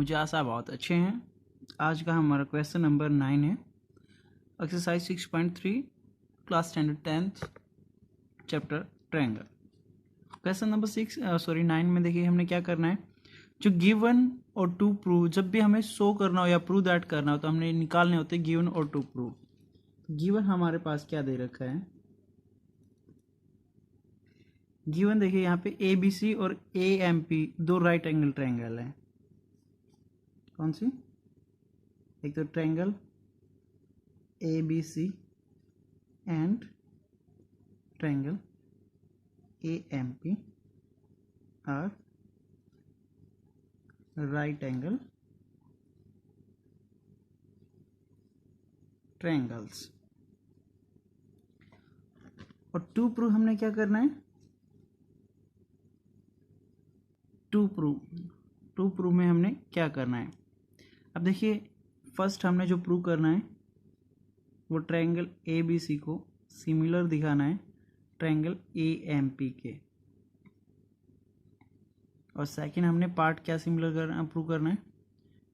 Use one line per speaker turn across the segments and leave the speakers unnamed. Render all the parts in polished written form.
मुझे आशा बहुत अच्छे हैं। आज का हमारा क्वेश्चन नंबर 9 है, exercise 6.3 class standard 10th chapter triangle. Question number 9 में देखिए हमने क्या करना है, जो गिवन और टू प्रूव, जब भी हमें शो करना हो या प्रूव दैट करना हो तो हमने निकालने होते हैं गिवन और टू प्रूव। गिवन हमारे पास क्या दे रखा है, गिवन देखिए यहाँ पे ए बी सी और ए एम पी दो राइट एंगल ट्रायंगल है। कौन सी? एक तो triangle A B C and triangle A M P are right angle triangles. और टू प्रूव हमने क्या करना है, टू प्रूव में हमने क्या करना है। अब देखिए फर्स्ट हमने जो प्रूव करना है वो ट्रायंगल ए बी सी को सिमिलर दिखाना है ट्रायंगल ए एम पी के, और सेकंड हमने पार्ट क्या सिमिलर करना प्रूव करना है,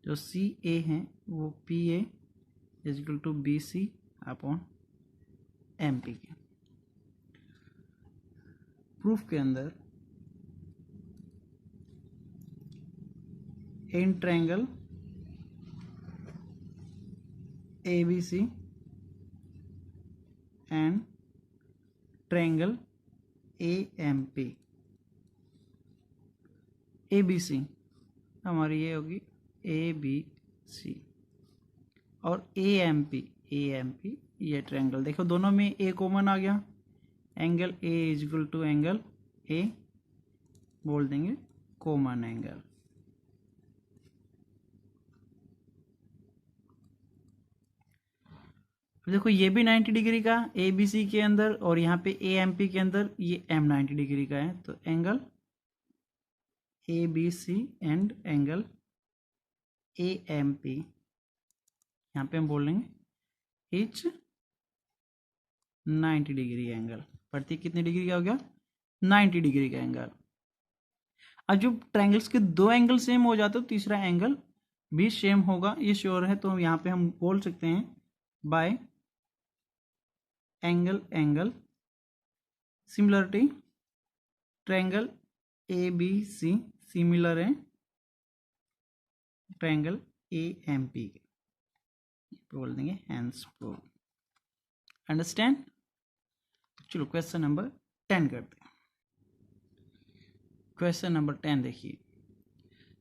जो सी ए है वो P A is equal to B C upon M P के। प्रूफ के अंदर in triangle A B C and triangle A M P, A B C हमारी ये होगी ए बी सी, और ए एम पी ये ट्रायंगल देखो दोनों में ए कॉमन आ गया, angle A is equal to angle A बोल देंगे कॉमन एंगल। देखो ये भी 90 डिग्री का ए बी सी के अंदर, और यहाँ पे ए एम पी के अंदर ये एम 90 डिग्री का है, तो angle A B C and angle A M P यहाँ पे हम बोल लेंगे इच 90 डिग्री एंगल। प्रतीक कितने डिग्री का हो गया, 90 डिग्री का एंगल। अब जब ट्रायंगल्स के दो एंगल सेम हो जाते तो तीसरा एंगल भी सेम होगा, ये श्योर है। तो यहाँ पे हम बोल सकते हैं by angle similarity triangle A B C similar है ट्रायंगल ए एम पी के, बोल देंगे हैंस प्रूव। अंडरस्टैंड? चलो क्वेश्चन नंबर 10 करते हैं। क्वेश्चन नंबर 10 देखिए,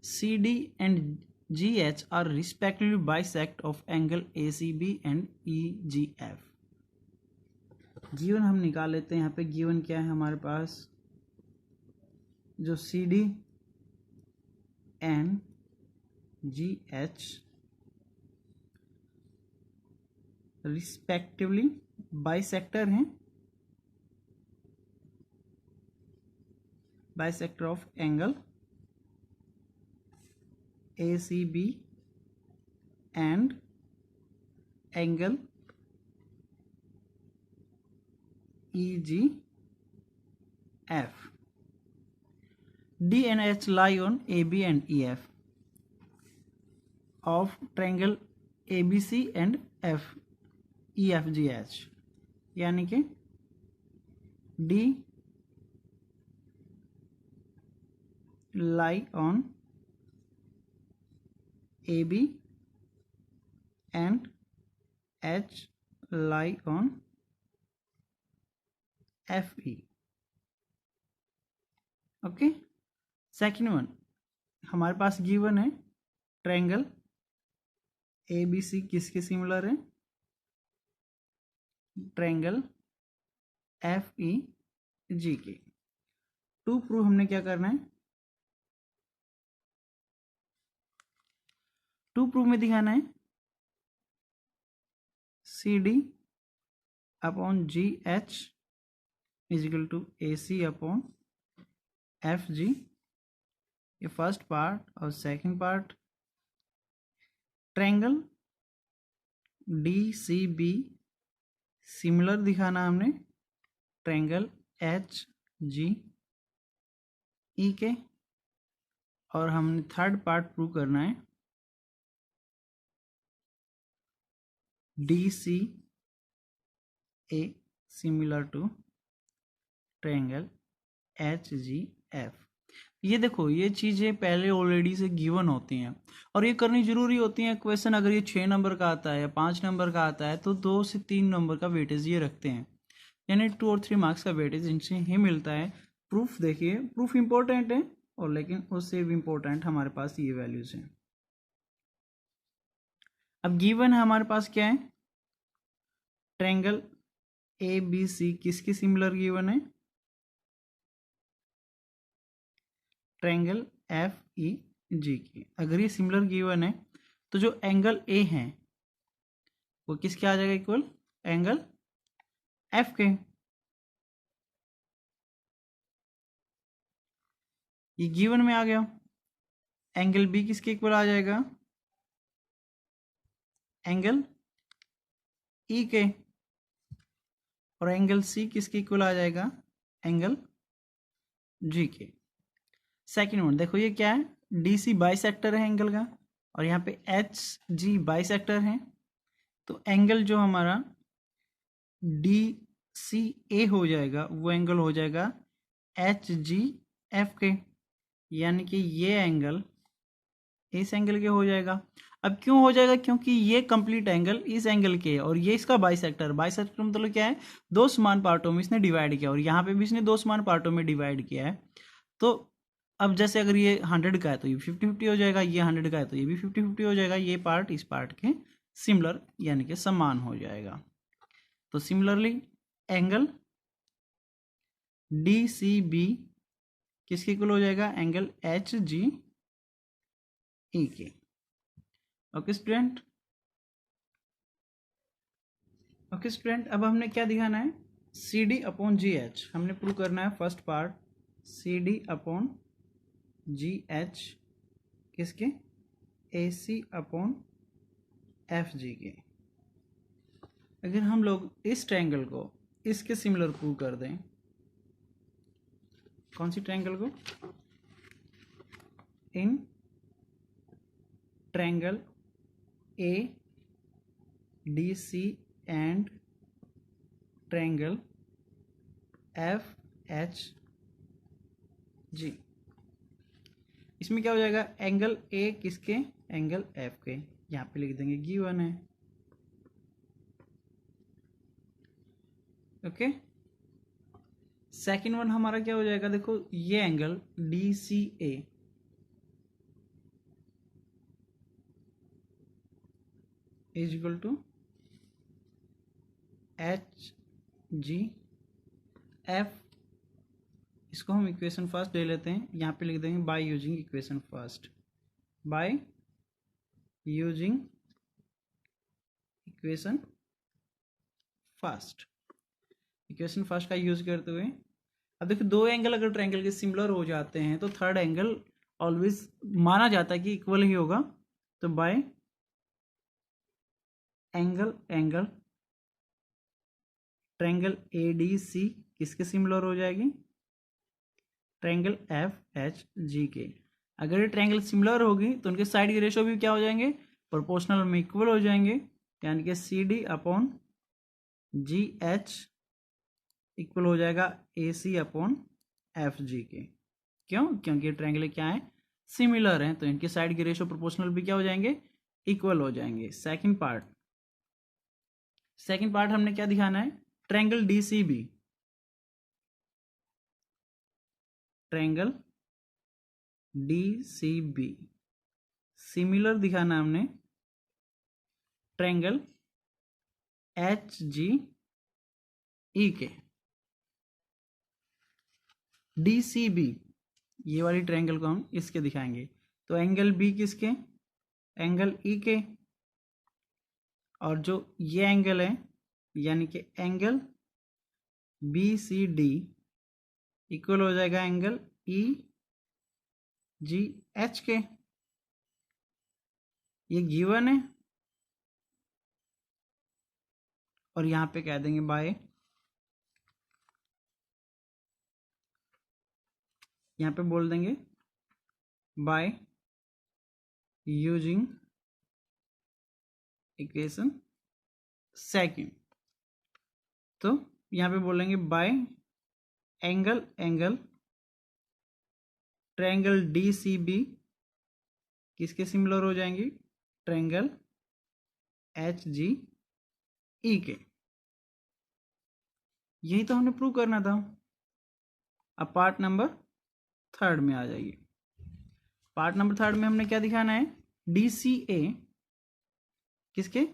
C D and G H are respectively bisect of angle A C B and E G F. Given हम निकाल लेते हैं। यहाँ पे गिवन क्या है हमारे पास, जो C D and G H respectively bisector हैं, bisector of angle A C B and angle E G F. D and H lie on AB and EF of triangle ABC and EFGH, यानी कि D lie on AB and H lie on FE। Okay, second one हमारे पास given है triangle A B सी किसके similar है, triangle F E जी के। To prove हमने क्या करना है, टू प्रूव में दिखाना है C D upon G H is equal to A C upon F G, ये फर्स्ट पार्ट। और second part triangle D C B similar दिखाना हमने ट्रायंगल एच जी ई के, और हमने थर्ड पार्ट प्रूव करना है D C A similar to triangle H G F. ये देखो, ये चीज़ें पहले ऑलरेडी से गिवन होती हैं और ये करनी जरूरी होती है। क्वेश्चन अगर ये 6 नंबर का आता है या 5 नंबर का आता है तो 2 से 3 नंबर का वेटेज ये रखते हैं, यानी 2 और 3 मार्क्स का वेटेज इनसे ही मिलता है। प्रूफ देखिए, प्रूफ इंपॉर्टेंट है और लेकिन उससे भी इम्पोर्टेंट हमारे पास ये वैल्यूज हैं। अब गिवन है हमारे पास क्या है, ट्रायंगल ए बी सी किसके सिमिलर गिवन है, ट्रायंगल एफ ई जी के। अगर ये सिमिलर गिवन है तो जो एंगल ए है वो किसके आ जाएगा, इक्वल एंगल एफ के। ये गिवन में आ गया। एंगल बी किसके इक्वल आ जाएगा, एंगल ई के। और एंगल सी किसके इक्वल आ जाएगा, एंगल जी के। सेकेंड वन देखो, ये क्या है, डी सी बाइसेक्टर है एंगल का और यहाँ पे एच जी बाइसेक्टर है। तो एंगल जो हमारा डी सी ए हो जाएगा वो एंगल हो जाएगा एच जी एफ के, यानी कि ये एंगल इस एंगल के हो जाएगा। अब क्यों हो जाएगा, क्योंकि ये कंप्लीट एंगल इस एंगल के है और ये इसका बाइसेक्टर। बाइसेक्टर मतलब क्या है, दो समान पार्टों में इसने डिवाइड किया और यहाँ पे भी इसने दो समान पार्टों में डिवाइड किया है। तो अब जैसे अगर ये 100 का है तो ये 50-50 हो जाएगा, ये 100 का है तो ये भी 50-50 हो जाएगा। ये पार्ट इस पार्ट के सिमिलर यानी कि समान हो जाएगा। तो similarly angle D C B किसके इक्वल हो जाएगा, एंगल एच जी ई के। ओके स्टूडेंट, ओके स्टूडेंट, अब हमने क्या दिखाना है, C D upon G H हमने प्रूव करना है। First part C D upon G H किसके, ए सी अपॉन एफ जी के। अगर हम लोग इस ट्रायंगल को इसके सिमिलर प्रूव कर दें, कौन सी ट्रायंगल को, in triangle A D C and triangle F H G, इसमें क्या हो जाएगा, एंगल ए किसके, एंगल एफ के। यहाँ पे लिख देंगे गिवन है। ओके, सेकेंड वन हमारा क्या हो जाएगा, देखो ये angle D C A is equal to H G F. इसको हम इक्वेशन फर्स्ट ले लेते हैं, यहाँ पे लिख देंगे by using equation first, by using equation first. Equation first का यूज करते हुए अब देखो, दो एंगल अगर ट्रायंगल के सिमिलर हो जाते हैं तो थर्ड एंगल ऑलवेज माना जाता है कि इक्वल ही होगा। तो by angle triangle A D C किसके सिमिलर हो जाएगी, ट्रायंगल एफ एच जी के। अगर ये ट्रायंगल सिमिलर होगी तो उनके साइड के रेशो भी क्या हो जाएंगे, प्रोपोर्शनल में इक्वल हो जाएंगे, यानी कि C D upon G H equal हो जाएगा ए सी अपॉन एफ जी के। क्यों, क्योंकि ये ट्रायंगल क्या है, सिमिलर हैं, तो इनके साइड के रेशो प्रोपोर्शनल भी क्या हो जाएंगे, इक्वल हो जाएंगे। सेकंड पार्ट हमने क्या दिखाना है, triangle D C B, triangle D C B similar दिखाना है हमने ट्रायंगल एच जी ई के। डी सी बी ये वाली ट्रायंगल को हम इसके दिखाएंगे, तो एंगल बी किसके, एंगल ई के। और जो ये एंगल है यानी कि angle B C D equal हो जाएगा एंगल ई जी एच के। ये गिवन है और यहाँ पे कह देंगे बाय, यहाँ पे बोल देंगे बाय यूजिंग इक्वेशन सेकंड। तो यहाँ पे बोलेंगे by angle triangle D C B किसके सिमिलर हो जाएंगी, ट्रायंगल एच जी ई के। यही तो हमने प्रूव करना था। अब पार्ट नंबर थर्ड में आ जाइए। पार्ट नंबर थर्ड में हमने क्या दिखाना है, डी सी ए किसके,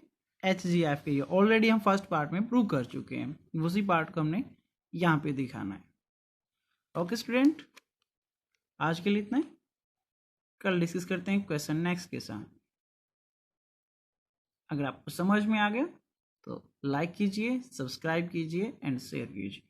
एच जी एफ के। ऑलरेडी हम फर्स्ट पार्ट में प्रूव कर चुके हैं, उसी पार्ट को हमने यहाँ पे दिखाना है। ओके स्टूडेंट, आज के लिए इतना ही। कल डिस्कस करते हैं क्वेश्चन नेक्स्ट के साथ। अगर आपको समझ में आ गया तो लाइक कीजिए, सब्सक्राइब कीजिए एंड शेयर कीजिए।